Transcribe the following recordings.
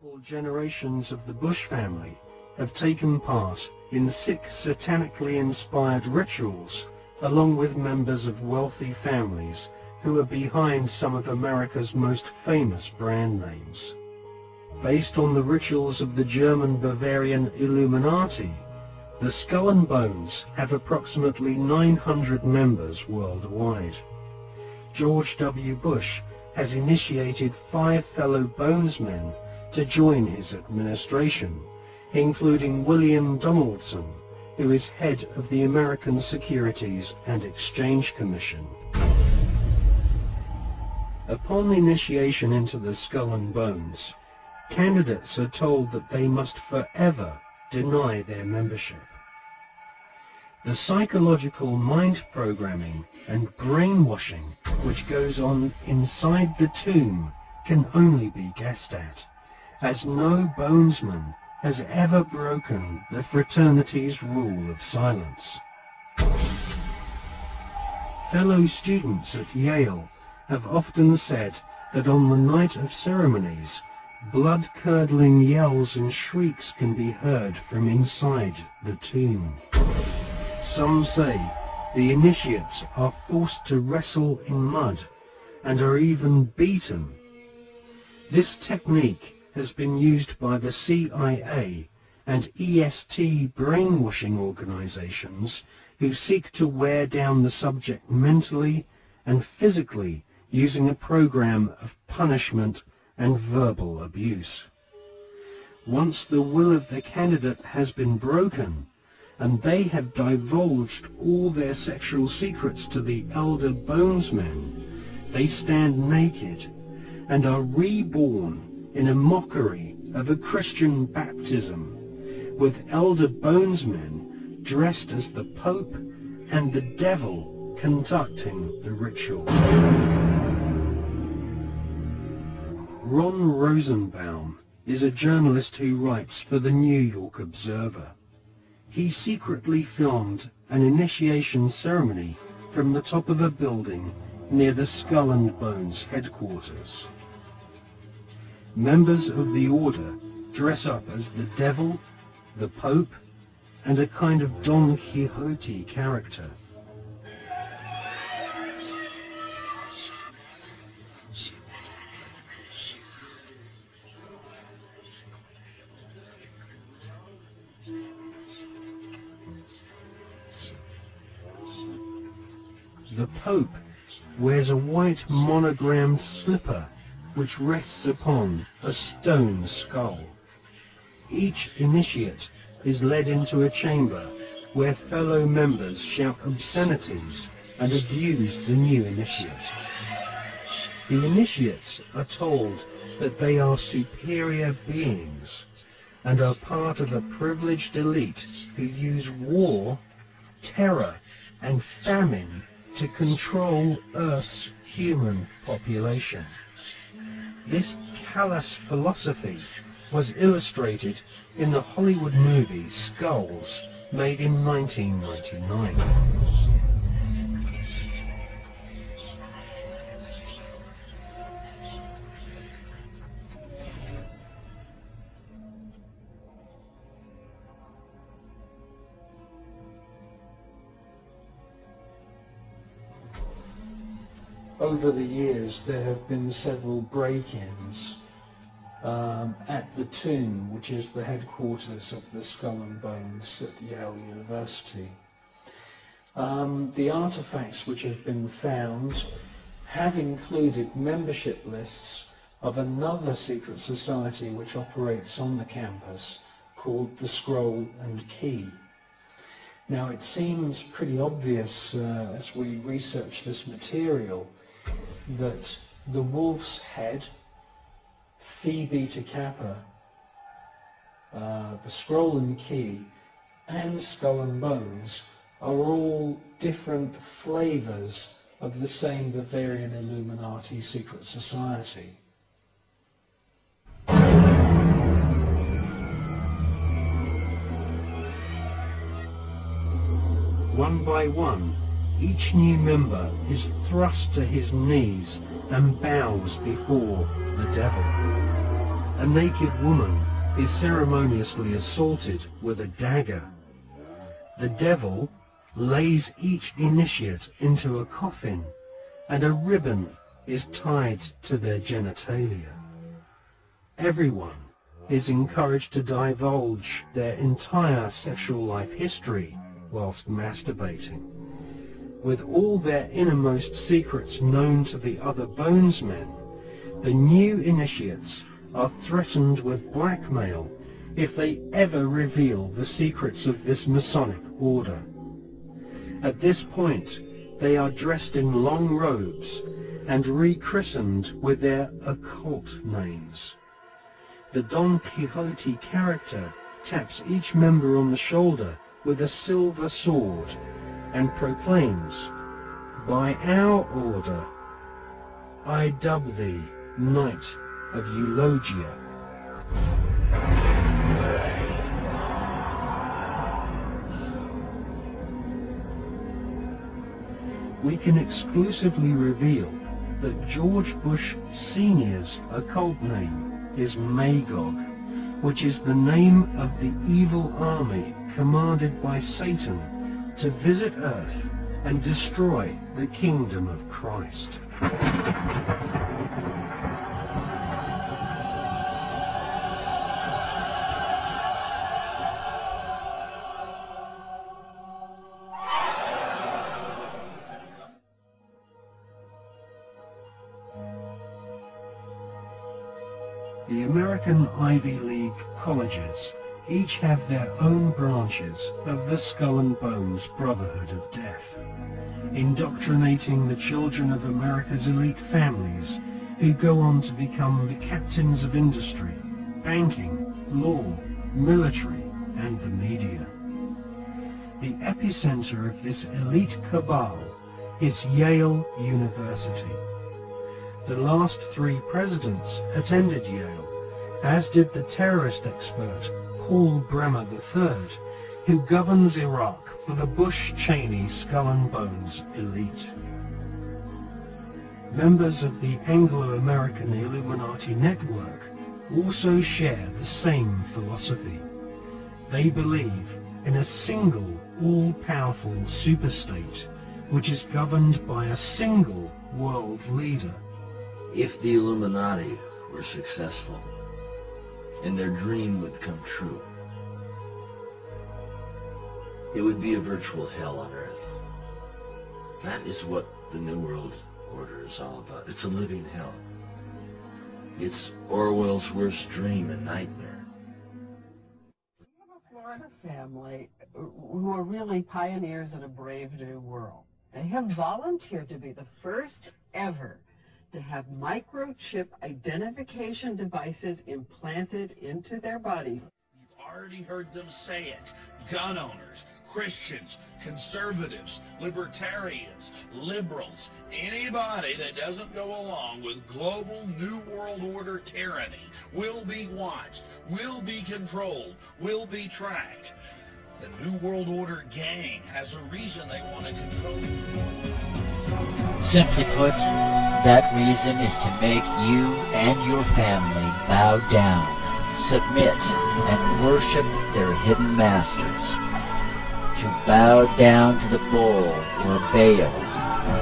Multiple generations of the Bush family have taken part in 6 satanically inspired rituals, along with members of wealthy families who are behind some of America's most famous brand names. Based on the rituals of the German Bavarian Illuminati, the Skull and Bones have approximately 900 members worldwide. George W. Bush has initiated 5 fellow Bonesmen to join his administration, including William Donaldson, who is head of the American Securities and Exchange Commission. Upon initiation into the Skull and Bones, candidates are told that they must forever deny their membership. The psychological mind programming and brainwashing which goes on inside the tomb can only be guessed at, as no Bonesman has ever broken the fraternity's rule of silence. Fellow students at Yale have often said that on the night of ceremonies, blood-curdling yells and shrieks can be heard from inside the tomb. Some say the initiates are forced to wrestle in mud and are even beaten. This technique has been used by the CIA and EST brainwashing organizations who seek to wear down the subject mentally and physically using a program of punishment and verbal abuse. Once the will of the candidate has been broken, and they have divulged all their sexual secrets to the elder Bonesmen, they stand naked and are reborn in a mockery of a Christian baptism, with elder Bonesmen dressed as the Pope and the Devil conducting the ritual. Ron Rosenbaum is a journalist who writes for the New York Observer. He secretly filmed an initiation ceremony from the top of a building near the Skull and Bones headquarters. Members of the order dress up as the Devil, the Pope, and a kind of Don Quixote character. The Pope wears a white monogrammed slipper which rests upon a stone skull. Each initiate is led into a chamber where fellow members shout obscenities and abuse the new initiate. The initiates are told that they are superior beings and are part of a privileged elite who use war, terror, and famine to control Earth's human population. This callous philosophy was illustrated in the Hollywood movie Skulls, made in 1999. Over the years, there have been several break-ins at the tomb, which is the headquarters of the Skull and Bones at Yale University. The artifacts which have been found have included membership lists of another secret society which operates on the campus called the Scroll and Key. Now, it seems pretty obvious as we research this material that the Wolf's Head, Phi Beta Kappa, the Scroll and Key, and Skull and Bones are all different flavours of the same Bavarian Illuminati secret society. One by one, each new member is thrust to his knees and bows before the Devil. a naked woman is ceremoniously assaulted with a dagger. The devil lays each initiate into a coffin, and a ribbon is tied to their genitalia. Everyone is encouraged to divulge their entire sexual life history whilst masturbating, with all their innermost secrets known to the other bonesmen. The new initiates are threatened with blackmail if they ever reveal the secrets of this Masonic order. At this point, they are dressed in long robes and rechristened with their occult names. The Don Quixote character taps each member on the shoulder with a silver sword and proclaims, "By our order, I dub thee Knight of Eulogia." We can exclusively reveal that George Bush Sr.'s occult name is Magog, which is the name of the evil army commanded by Satan to visit Earth and destroy the kingdom of Christ. The American Ivy League colleges each have their own branches of the Skull and Bones Brotherhood of Death, indoctrinating the children of America's elite families who go on to become the captains of industry, banking, law, military, and the media. The epicenter of this elite cabal is Yale University. The last 3 presidents attended Yale, as did the terrorist expert Paul Bremer III, who governs Iraq for the Bush-Cheney Skull and Bones elite. Members of the Anglo-American Illuminati network also share the same philosophy. They believe in a single, all-powerful superstate, which is governed by a single world leader. If the Illuminati were successful, and their dream would come true, it would be a virtual hell on Earth. That is what the New World Order is all about. It's a living hell. It's Orwell's worst dream and nightmare. We have a Florida family who are really pioneers in a brave new world. They have volunteered to be the first ever to have microchip identification devices implanted into their body. You've already heard them say it. Gun owners, Christians, conservatives, libertarians, liberals, anybody that doesn't go along with global New World Order tyranny will be watched, will be controlled, will be tracked. The New World Order gang has a reason they want to control you. Simply put, that reason is to make you and your family bow down, submit, and worship their hidden masters. To bow down to the bull or Baal,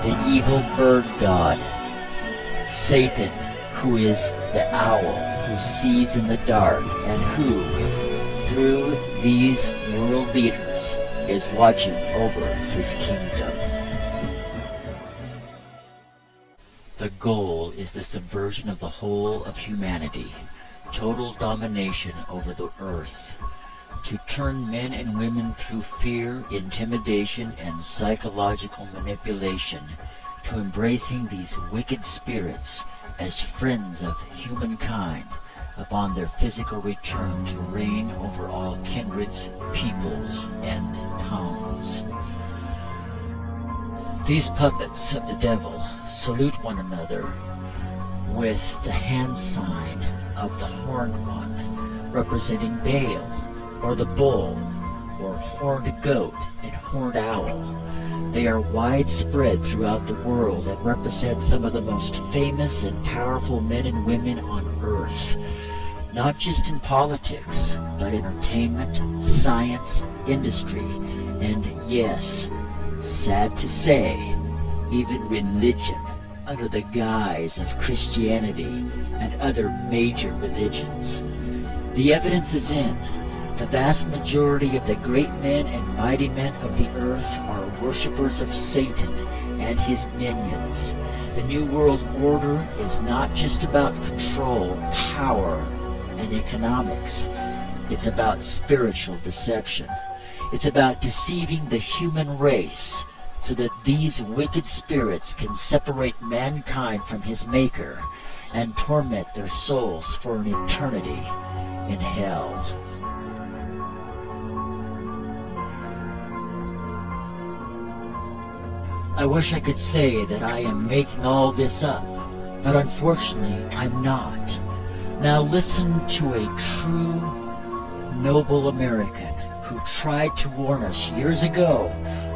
the evil bird god, Satan, who is the owl who sees in the dark and who, through these world leaders, is watching over his kingdom. The goal is the subversion of the whole of humanity, total domination over the earth, to turn men and women through fear, intimidation, and psychological manipulation to embracing these wicked spirits as friends of humankind upon their physical return to reign over all kindreds, peoples, and tongues. These puppets of the devil salute one another with the hand sign of the horned one, representing Baal, or the bull, or horned goat and horned owl. They are widespread throughout the world and represent some of the most famous and powerful men and women on earth. not just in politics, but entertainment, science, industry, and yes, sad to say, even religion, under the guise of Christianity and other major religions. The evidence is in. The vast majority of the great men and mighty men of the earth are worshippers of Satan and his minions. The New World Order is not just about control, power, and economics. It's about spiritual deception. It's about deceiving the human race so that these wicked spirits can separate mankind from his Maker and torment their souls for an eternity in hell. I wish I could say that I am making all this up, but unfortunately I'm not. Now listen to a true, noble American who tried to warn us years ago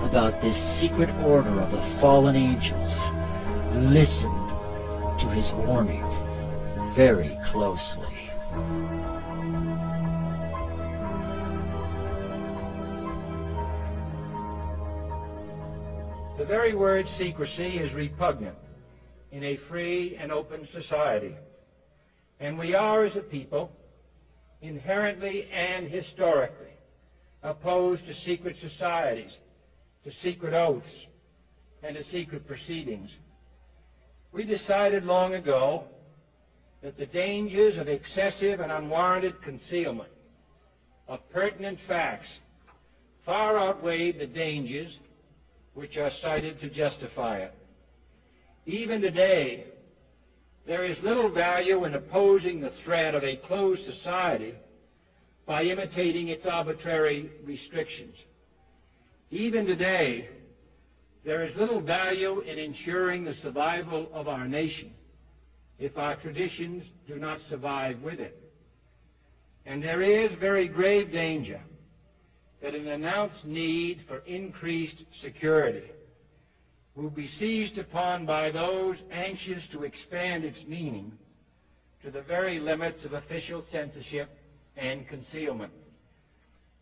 about this secret order of the fallen angels. Listen to his warning very closely. The very word secrecy is repugnant in a free and open society. And we are, as a people, inherently and historically opposed to secret societies, to secret oaths, and to secret proceedings. We decided long ago that the dangers of excessive and unwarranted concealment of pertinent facts far outweighed the dangers which are cited to justify it. Even today, there is little value in opposing the threat of a closed society by imitating its arbitrary restrictions. Even today, there is little value in ensuring the survival of our nation if our traditions do not survive with it. And there is very grave danger that an announced need for increased security will be seized upon by those anxious to expand its meaning to the very limits of official censorship and concealment.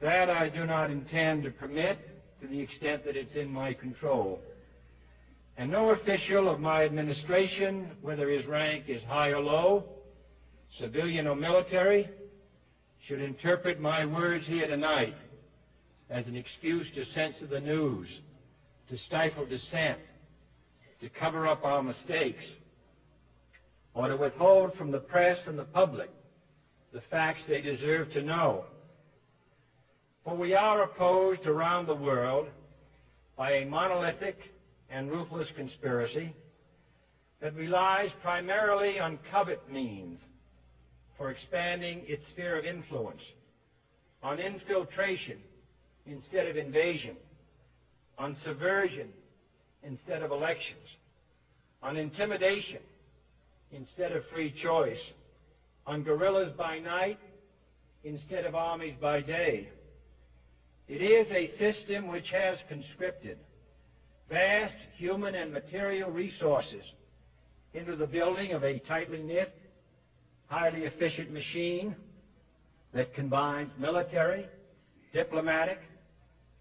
That I do not intend to permit to the extent that it's in my control. And no official of my administration, whether his rank is high or low, civilian or military, should interpret my words here tonight as an excuse to censor the news, to stifle dissent, to cover up our mistakes, or to withhold from the press and the public the facts they deserve to know. For we are opposed around the world by a monolithic and ruthless conspiracy that relies primarily on covert means for expanding its sphere of influence, on infiltration instead of invasion, on subversion instead of elections, on intimidation instead of free choice, on guerrillas by night instead of armies by day. It is a system which has conscripted vast human and material resources into the building of a tightly knit, highly efficient machine that combines military, diplomatic,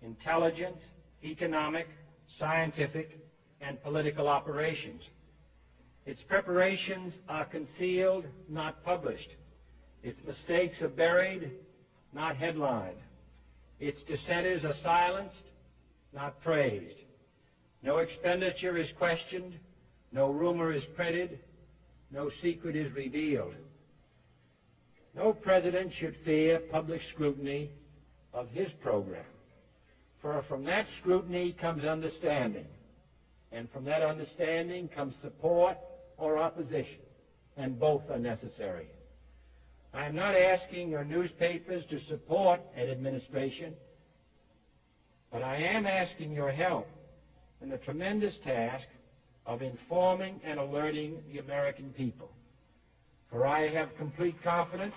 intelligence, economic, scientific, and political operations. Its preparations are concealed, not published. Its mistakes are buried, not headlined. Its dissenters are silenced, not praised. No expenditure is questioned, no rumor is printed, no secret is revealed. No president should fear public scrutiny of his program. For from that scrutiny comes understanding, and from that understanding comes support or opposition, and both are necessary. I am not asking your newspapers to support an administration, but I am asking your help in the tremendous task of informing and alerting the American people. For I have complete confidence